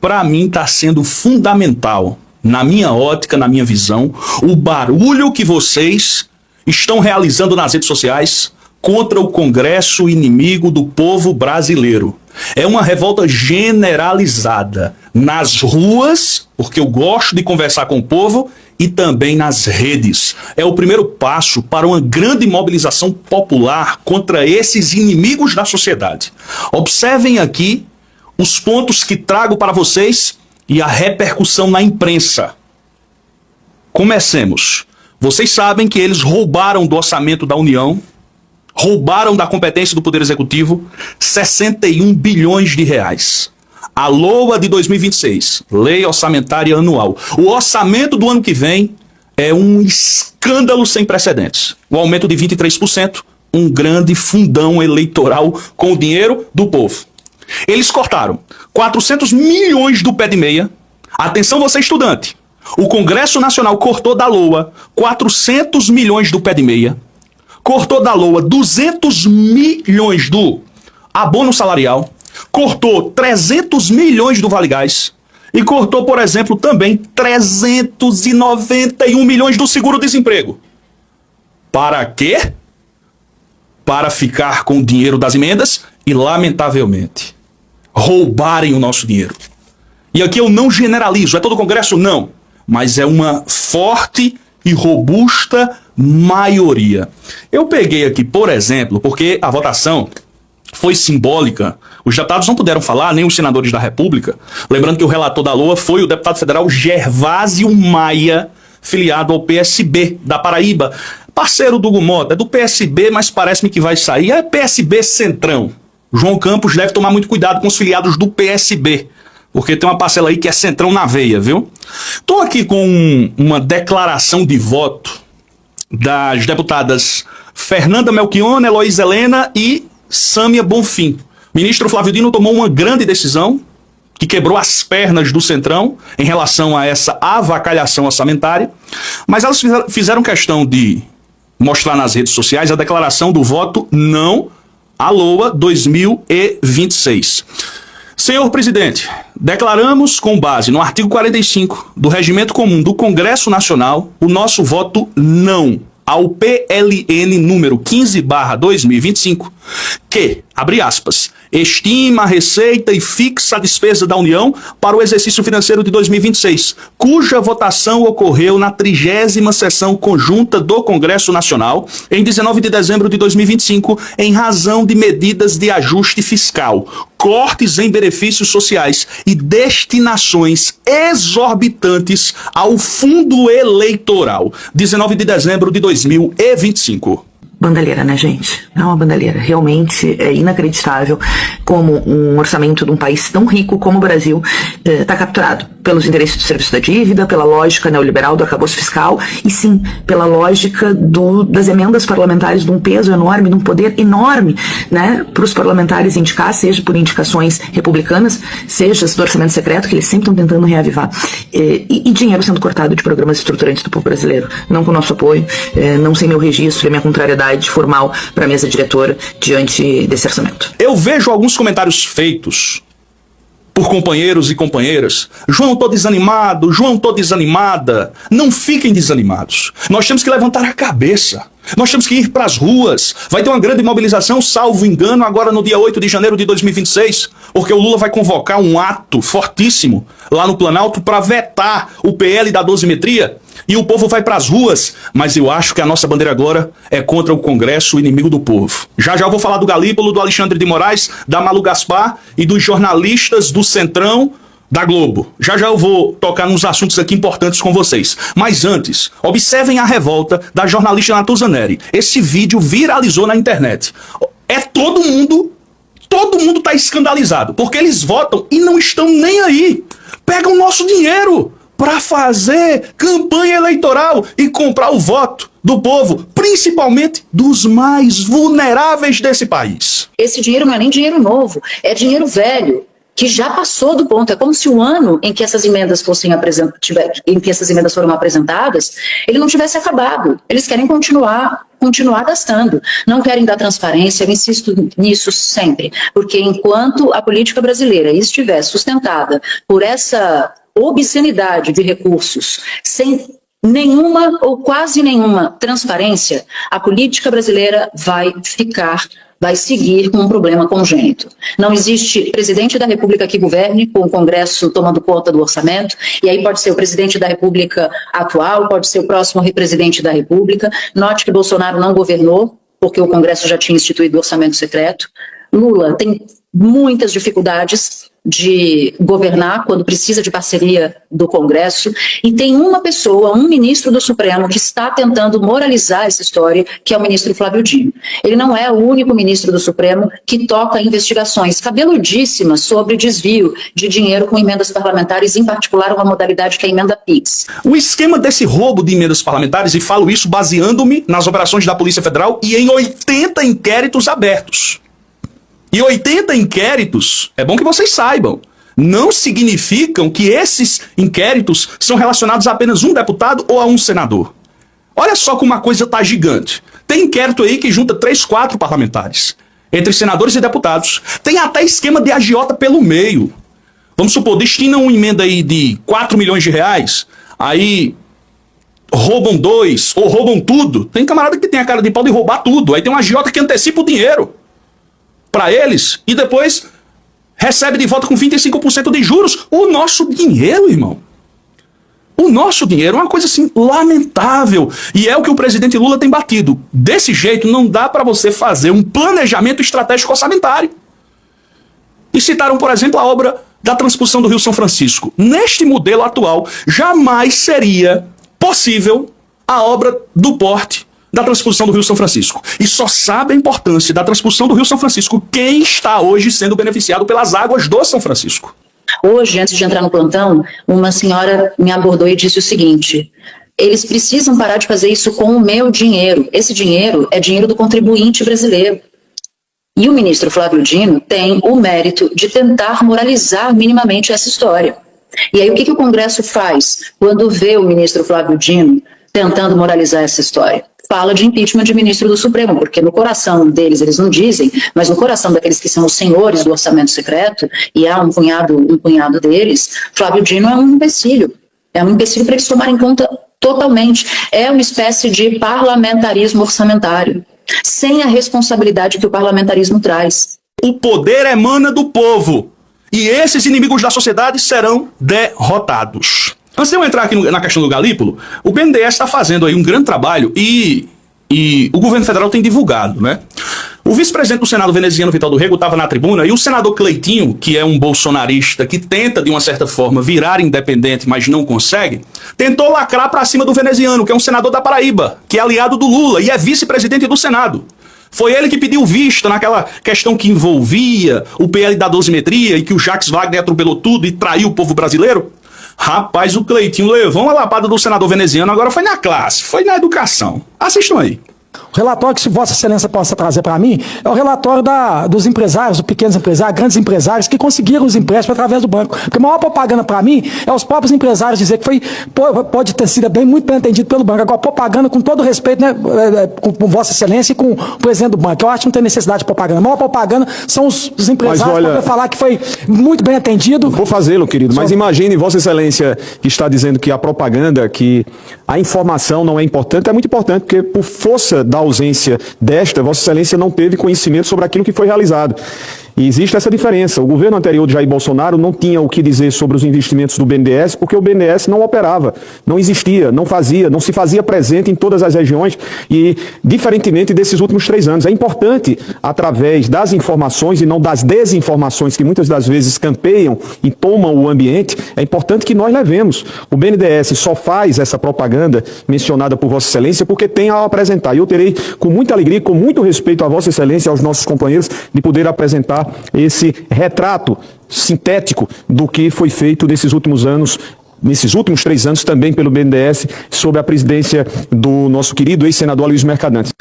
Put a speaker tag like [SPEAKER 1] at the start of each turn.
[SPEAKER 1] Para mim está sendo fundamental, na minha ótica, na minha visão, o barulho que vocês estão realizando nas redes sociais contra o Congresso inimigo do povo brasileiro. É uma revolta generalizada nas ruas, porque eu gosto de conversar com o povo, e também nas redes. É o primeiro passo para uma grande mobilização popular contra esses inimigos da sociedade. Observem aqui os pontos que trago para vocês e a repercussão na imprensa. Comecemos. Vocês sabem que eles roubaram do orçamento da União, roubaram da competência do Poder Executivo 61 bilhões de reais. A LOA de 2026, Lei Orçamentária Anual. O orçamento do ano que vem é um escândalo sem precedentes. O aumento de 23%, um grande fundão eleitoral com o dinheiro do povo. Eles cortaram 400 milhões do pé de meia. Atenção você estudante. O Congresso Nacional cortou da LOA 400 milhões do pé de meia. Cortou da LOA 200 milhões do abono salarial. Cortou 300 milhões do Vale Gás. E cortou, por exemplo, também 391 milhões do seguro-desemprego. Para quê? Para ficar com o dinheiro das emendas e, lamentavelmente, roubarem o nosso dinheiro. E aqui eu não generalizo, é todo o Congresso? Não. Mas é uma forte e robusta maioria. Eu peguei aqui, por exemplo, porque a votação foi simbólica. Os deputados não puderam falar, nem os senadores da República. Lembrando que o relator da LOA foi o deputado federal Gervásio Maia, filiado ao PSB da Paraíba. Parceiro do Hugo Mota, é do PSB, mas parece-me que vai sair. É PSB Centrão. João Campos deve tomar muito cuidado com os filiados do PSB, porque tem uma parcela aí que é centrão na veia, viu? Estou aqui com uma declaração de voto das deputadas Fernanda Melchiona, Heloísa Helena e Sâmia Bonfim. O ministro Flávio Dino tomou uma grande decisão que quebrou as pernas do Centrão em relação a essa avacalhação orçamentária, mas elas fizeram questão de mostrar nas redes sociais a declaração do voto não à LOA 2026. Senhor presidente, declaramos com base no artigo 45 do Regimento Comum do Congresso Nacional o nosso voto não ao PLN número 15/2025, que, abre aspas, estima a receita e fixa a despesa da União para o exercício financeiro de 2026, cuja votação ocorreu na 30ª sessão conjunta do Congresso Nacional em 19 de dezembro de 2025, em razão de medidas de ajuste fiscal, cortes em benefícios sociais e destinações exorbitantes ao fundo eleitoral. 19 de dezembro de 2025.
[SPEAKER 2] Bandalheira, né, gente? É uma bandalheira. Realmente é inacreditável como um orçamento de um país tão rico como o Brasil está capturado pelos interesses do serviço da dívida, pela lógica neoliberal do arcabouço fiscal e, sim, pela lógica das emendas parlamentares, de um peso enorme, de um poder enorme, né, para os parlamentares indicar, seja por indicações republicanas, seja do orçamento secreto, que eles sempre estão tentando reavivar, e dinheiro sendo cortado de programas estruturantes do povo brasileiro. Não com o nosso apoio, não sem meu registro e minha contrariedade formal para a mesa diretora diante desse orçamento.
[SPEAKER 1] Eu vejo alguns comentários feitos por companheiros e companheiras. João, tô desanimado. João, tô desanimada. Não fiquem desanimados. Nós temos que levantar a cabeça. Nós temos que ir para as ruas. Vai ter uma grande mobilização, salvo engano, agora no dia 8 de janeiro de 2026, porque o Lula vai convocar um ato fortíssimo lá no Planalto para vetar o PL da dosimetria. E o povo vai para as ruas, mas eu acho que a nossa bandeira agora é contra o Congresso, o inimigo do povo. Já eu vou falar do Galípolo, do Alexandre de Moraes, da Malu Gaspar e dos jornalistas do Centrão da Globo. Já eu vou tocar nos assuntos aqui importantes com vocês. Mas antes, observem a revolta da jornalista Natuza Neri. Esse vídeo viralizou na internet. Todo mundo tá escandalizado, porque eles votam e não estão nem aí. Pegam o nosso dinheiro para fazer campanha eleitoral e comprar o voto do povo, principalmente dos mais vulneráveis desse país.
[SPEAKER 3] Esse dinheiro não é nem dinheiro novo, é dinheiro velho, que já passou do ponto. É como se o ano em que essas emendas foram apresentadas, ele não tivesse acabado. Eles querem continuar. continuar gastando. Não querem dar transparência, eu insisto nisso sempre, porque enquanto a política brasileira estiver sustentada por essa obscenidade de recursos, sem nenhuma ou quase nenhuma transparência, a política brasileira vai seguir com um problema congênito. Não existe presidente da República que governe, com o Congresso tomando conta do orçamento, e aí pode ser o presidente da República atual, pode ser o próximo presidente da República. Note que Bolsonaro não governou, porque o Congresso já tinha instituído o orçamento secreto. Lula tem muitas dificuldades de governar quando precisa de parceria do Congresso, e tem uma pessoa, um ministro do Supremo, que está tentando moralizar essa história, que é o ministro Flávio Dino. Ele não é o único ministro do Supremo que toca investigações cabeludíssimas sobre desvio de dinheiro com emendas parlamentares, em particular uma modalidade que é a emenda PIX.
[SPEAKER 1] O esquema desse roubo de emendas parlamentares, e falo isso baseando-me nas operações da Polícia Federal e em 80 inquéritos abertos. E 80 inquéritos, é bom que vocês saibam, não significam que esses inquéritos são relacionados a apenas um deputado ou a um senador. Olha só como a coisa tá gigante. Tem inquérito aí que junta 3, 4 parlamentares, entre senadores e deputados. Tem até esquema de agiota pelo meio. Vamos supor, destinam uma emenda aí de 4 milhões de reais, aí roubam 2 ou roubam tudo. Tem camarada que tem a cara de pau de roubar tudo. Aí tem um agiota que antecipa o dinheiro para eles e depois recebe de volta com 25% de juros o nosso dinheiro, irmão. O nosso dinheiro é uma coisa assim lamentável, e é o que o presidente Lula tem batido. Desse jeito não dá para você fazer um planejamento estratégico orçamentário. E citaram, por exemplo, a obra da transposição do Rio São Francisco. Neste modelo atual, jamais seria possível a obra do porte da transposição do Rio São Francisco. E só sabe a importância da transposição do Rio São Francisco quem está hoje sendo beneficiado pelas águas do São Francisco.
[SPEAKER 3] Hoje, antes de entrar no plantão, uma senhora me abordou e disse o seguinte: eles precisam parar de fazer isso com o meu dinheiro. Esse dinheiro é dinheiro do contribuinte brasileiro. E o ministro Flávio Dino tem o mérito de tentar moralizar minimamente essa história. E aí o que o Congresso faz quando vê o ministro Flávio Dino tentando moralizar essa história? Fala de impeachment de ministro do Supremo, porque no coração deles, eles não dizem, mas no coração daqueles que são os senhores do orçamento secreto, e há um punhado deles, Flávio Dino é um empecilho. É um empecilho para eles tomarem conta totalmente. É uma espécie de parlamentarismo orçamentário, sem a responsabilidade que o parlamentarismo traz.
[SPEAKER 1] O poder emana do povo, e esses inimigos da sociedade serão derrotados. Antes de eu entrar aqui na questão do Galípolo, o BNDES está fazendo aí um grande trabalho e o governo federal tem divulgado, né? O vice-presidente do Senado veneziano, Vital do Rego, estava na tribuna, e o senador Cleitinho, que é um bolsonarista que tenta, de uma certa forma, virar independente, mas não consegue, tentou lacrar para cima do veneziano, que é um senador da Paraíba, que é aliado do Lula e é vice-presidente do Senado. Foi ele que pediu vista naquela questão que envolvia o PL da dosimetria e que o Jacques Wagner atropelou tudo e traiu o povo brasileiro. Rapaz, o Cleitinho levou uma lapada do senador veneziano, agora foi na classe, foi na educação. Assistam aí.
[SPEAKER 4] O relatório que Vossa Excelência possa trazer para mim é o relatório dos empresários, dos pequenos empresários, grandes empresários que conseguiram os empréstimos através do banco. Porque a maior propaganda para mim é os próprios empresários dizer que pode ter sido muito bem entendido pelo banco. Agora, propaganda com todo respeito, né, com Vossa Excelência e com o presidente do banco. Eu acho que não tem necessidade de propaganda. A maior propaganda são os empresários para falar que foi muito bem atendido.
[SPEAKER 5] Vou fazê-lo, querido, mas imagine Vossa Excelência que está dizendo que a propaganda, que a informação não é importante, é muito importante, porque por força da ausência desta, Vossa Excelência não teve conhecimento sobre aquilo que foi realizado. E existe essa diferença. O governo anterior de Jair Bolsonaro não tinha o que dizer sobre os investimentos do BNDES, porque o BNDES não operava, não existia, não se fazia presente em todas as regiões, e diferentemente desses últimos 3 anos. É importante, através das informações e não das desinformações que muitas das vezes campeiam e tomam o ambiente, é importante que nós levemos. O BNDES só faz essa propaganda mencionada por Vossa Excelência porque tem a apresentar. E eu terei, com muita alegria, com muito respeito a Vossa Excelência e aos nossos companheiros, de poder apresentar esse retrato sintético do que foi feito nesses últimos anos, nesses últimos 3 anos também pelo BNDES, sob a presidência do nosso querido ex-senador Aloysio Mercadante.